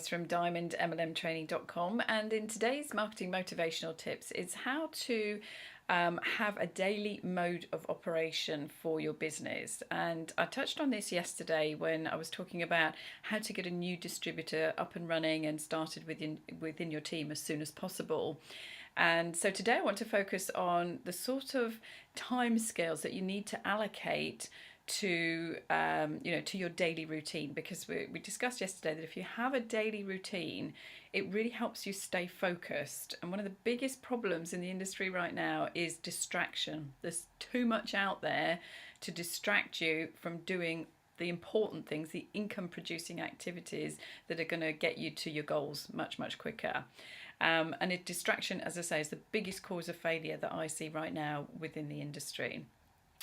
guys from diamondmlmtraining.com, and in today's marketing motivational tips, it's how to have a daily mode of operation for your business. And I touched on this yesterday when I was talking about how to get a new distributor up and running and started within your team as soon as possible. And so today I want to focus on the sort of time scales that you need to allocate to to your daily routine, because we discussed yesterday that if you have a daily routine, it really helps you stay focused. And one of the biggest problems in the industry right now is distraction. There's too much out there to distract you from doing the important things, the income producing activities that are going to get you to your goals much quicker. And distraction, as I say, is the biggest cause of failure that I see right now within the industry.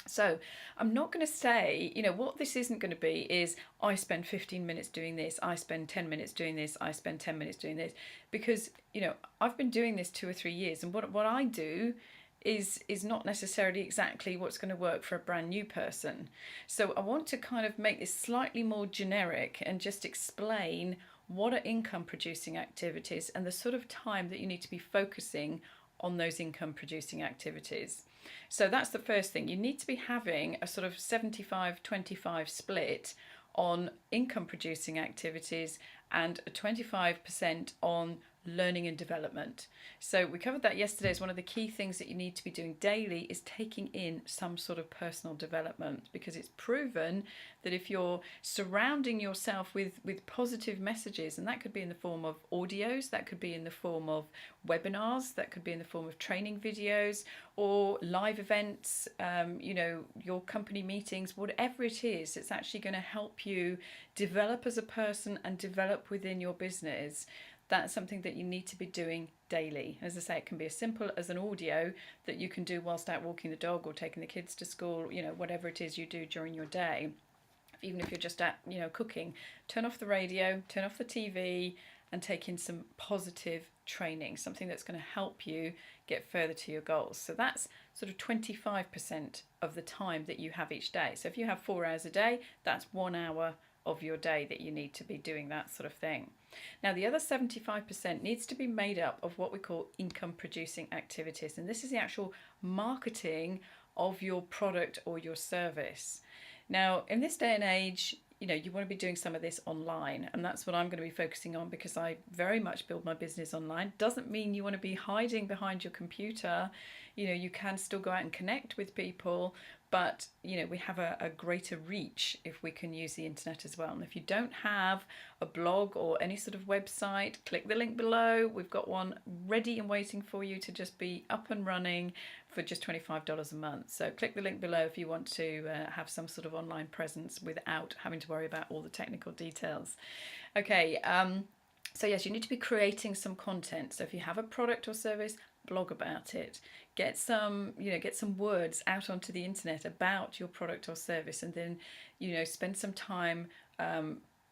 So I'm not going to say, what this isn't going to be is I spend 15 minutes doing this, I spend 10 minutes doing this, I spend 10 minutes doing this, because, I've been doing this 2 or 3 years, and what I do is not necessarily exactly what's going to work for a brand new person. So I want to kind of make this slightly more generic and just explain what are income producing activities and the sort of time that you need to be focusing on those income producing activities. So that's the first thing. You need to be having a sort of 75-25 split on income producing activities and a 25% on learning and development. So we covered that yesterday as one of the key things that you need to be doing daily is taking in some sort of personal development, because it's proven that if you're surrounding yourself with positive messages, and that could be in the form of audios, that could be in the form of webinars, that could be in the form of training videos or live events, your company meetings, whatever it is, it's actually going to help you develop as a person and develop within your business. That's something that you need to be doing daily. As I say, it can be as simple as an audio that you can do whilst out walking the dog or taking the kids to school, whatever it is you do during your day. Even if you're just at, cooking, turn off the radio, turn off the TV, and take in some positive training, something that's going to help you get further to your goals. So that's sort of 25% of the time that you have each day. So if you have 4 hours a day, that's 1 hour of your day that you need to be doing that sort of thing. Now, the other 75% needs to be made up of what we call income producing activities, and this is the actual marketing of your product or your service. Now, in this day and age, you want to be doing some of this online, and that's what I'm going to be focusing on, because I very much build my business online. Doesn't mean you want to be hiding behind your computer. You can still go out and connect with people, but we have a greater reach if we can use the internet as well. And if you don't have a blog or any sort of website, click the link below. We've got one ready and waiting for you to just be up and running for just $25 a month. So click the link below if you want to have some sort of online presence without having to worry about all the technical details. Okay, so yes, you need to be creating some content. So if you have a product or service, blog about it. Get some words out onto the internet about your product or service, and then, spend some time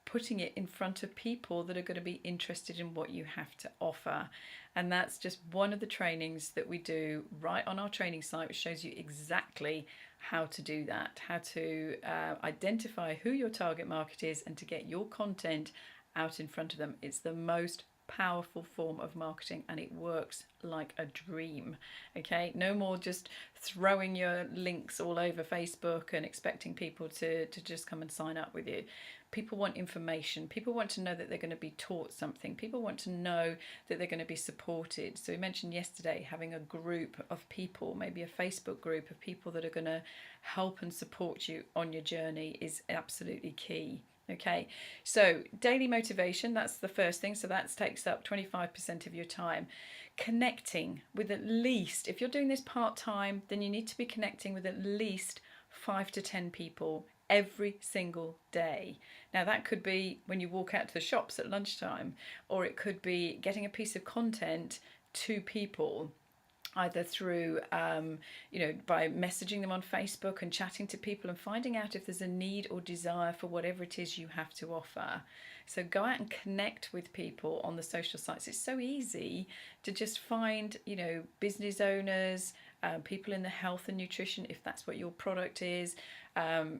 putting it in front of people that are going to be interested in what you have to offer. And that's just one of the trainings that we do right on our training site, which shows you exactly how to do that, how to identify who your target market is and to get your content out in front of them. It's the most powerful form of marketing, and it works like a dream. Okay, no more just throwing your links all over Facebook and expecting people to just come and sign up with you. People want information. People want to know that they're going to be taught something. People want to know that they're going to be supported. So we mentioned yesterday having a group of people, maybe a Facebook group of people that are going to help and support you on your journey, is absolutely key. Okay, so daily motivation, that's the first thing. So that takes up 25% of your time. Connecting with at least, if you're doing this part-time, then you need to be connecting with at least 5 to 10 people every single day. Now that could be when you walk out to the shops at lunchtime, or it could be getting a piece of content to people, either through, by messaging them on Facebook and chatting to people and finding out if there's a need or desire for whatever it is you have to offer. So go out and connect with people on the social sites. It's so easy to just find, business owners, people in the health and nutrition, if that's what your product is,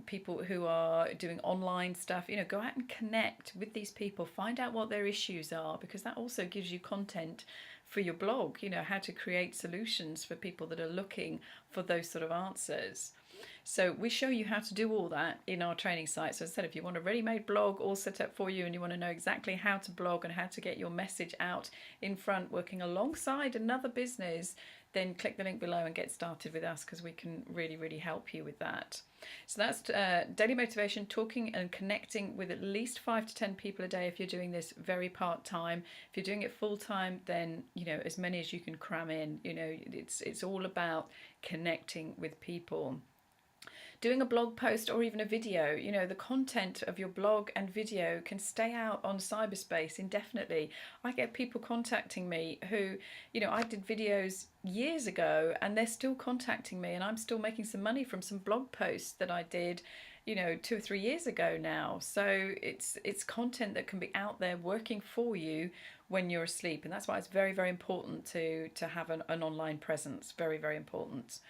people who are doing online stuff. Go out and connect with these people, find out what their issues are, because that also gives you content for your blog, how to create solutions for people that are looking for those sort of answers. So we show you how to do all that in our training site. So as I said, if you want a ready-made blog all set up for you and you want to know exactly how to blog and how to get your message out in front, working alongside another business, then click the link below and get started with us, because we can really, really help you with that. So that's daily motivation, talking and connecting with at least 5 to 10 people a day if you're doing this very part-time. If you're doing it full-time, then as many as you can cram in. It's all about connecting with people. Doing a blog post or even a video, the content of your blog and video can stay out on cyberspace indefinitely. I get people contacting me who, I did videos years ago and they're still contacting me, and I'm still making some money from some blog posts that I did 2 or 3 years ago now. So it's content that can be out there working for you when you're asleep, and that's why it's very, very important to have an online presence. Very, very important.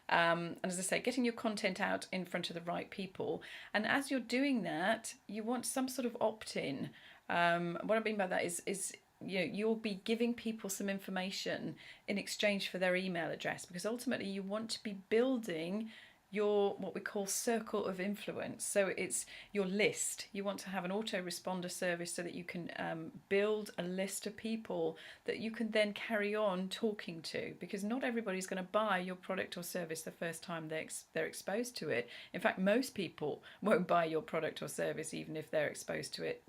And as I say, getting your content out in front of the right people. And as you're doing that, you want some sort of opt-in. What I mean by that is you'll be giving people some information in exchange for their email address, because ultimately you want to be building your what we call circle of influence. So it's your list. You want to have an autoresponder service so that you can build a list of people that you can then carry on talking to, because not everybody's going to buy your product or service the first time they're exposed to it. In fact, most people won't buy your product or service even if they're exposed to it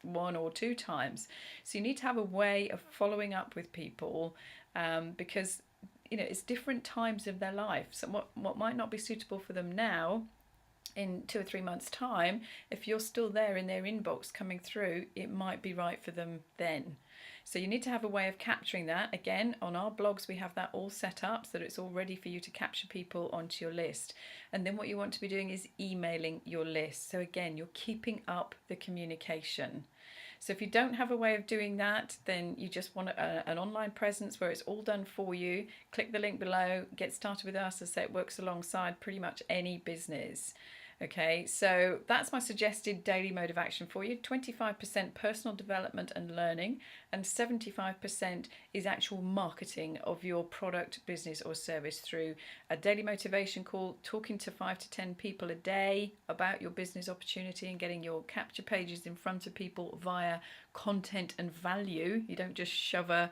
1 or 2 times. So you need to have a way of following up with people, because it's different times of their life. So what might not be suitable for them now, in 2 or 3 months' time, if you're still there in their inbox coming through, it might be right for them then. So you need to have a way of capturing that. Again, on our blogs, we have that all set up so that it's all ready for you to capture people onto your list. And then what you want to be doing is emailing your list. So again, you're keeping up the communication. So if you don't have a way of doing that, then you just want an online presence where it's all done for you. Click the link below, get started with us. As I say, it works alongside pretty much any business. Okay, so that's my suggested daily mode of action for you. 25% personal development and learning, and 75% is actual marketing of your product, business or service through a daily motivation call, talking to 5 to 10 people a day about your business opportunity and getting your capture pages in front of people via content and value. You don't just shove a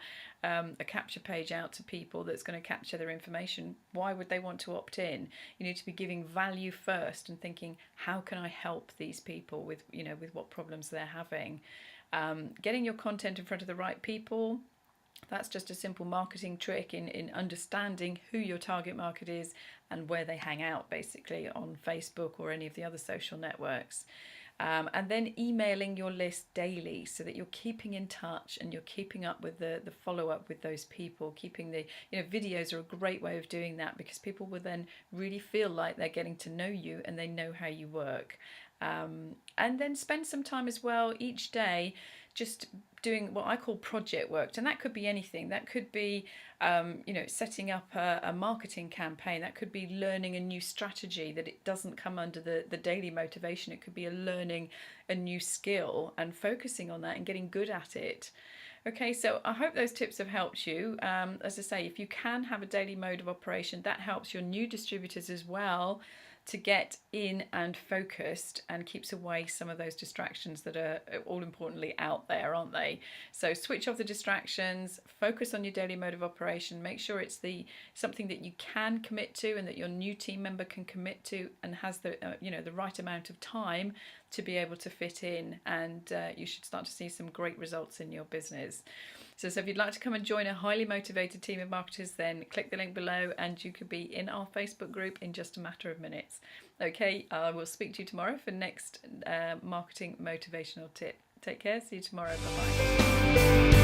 capture page out to people that's going to capture their information. Why would they want to opt in? You need to be giving value first and thinking, how can I help these people with what problems they're having? Getting your content in front of the right people. That's just a simple marketing trick in understanding who your target market is and where they hang out, basically on Facebook or any of the other social networks. And then emailing your list daily so that you're keeping in touch and you're keeping up with the follow-up with those people. Keeping the videos are a great way of doing that, because people will then really feel like they're getting to know you and they know how you work. And then spend some time as well each day just doing what I call project work. And that could be anything. That could be, setting up a marketing campaign. That could be learning a new strategy that it doesn't come under the daily motivation. It could be learning a new skill and focusing on that and getting good at it. Okay, so I hope those tips have helped you. As I say, if you can have a daily mode of operation, that helps your new distributors as well to get in and focused, and keeps away some of those distractions that are all importantly out there, aren't they? So switch off the distractions, focus on your daily mode of operation, make sure it's something that you can commit to and that your new team member can commit to and has the the right amount of time to be able to fit in, and you should start to see some great results in your business. So if you'd like to come and join a highly motivated team of marketers, then click the link below and you could be in our Facebook group in just a matter of minutes. Okay, I will speak to you tomorrow for next marketing motivational tip. Take care, see you tomorrow, bye-bye.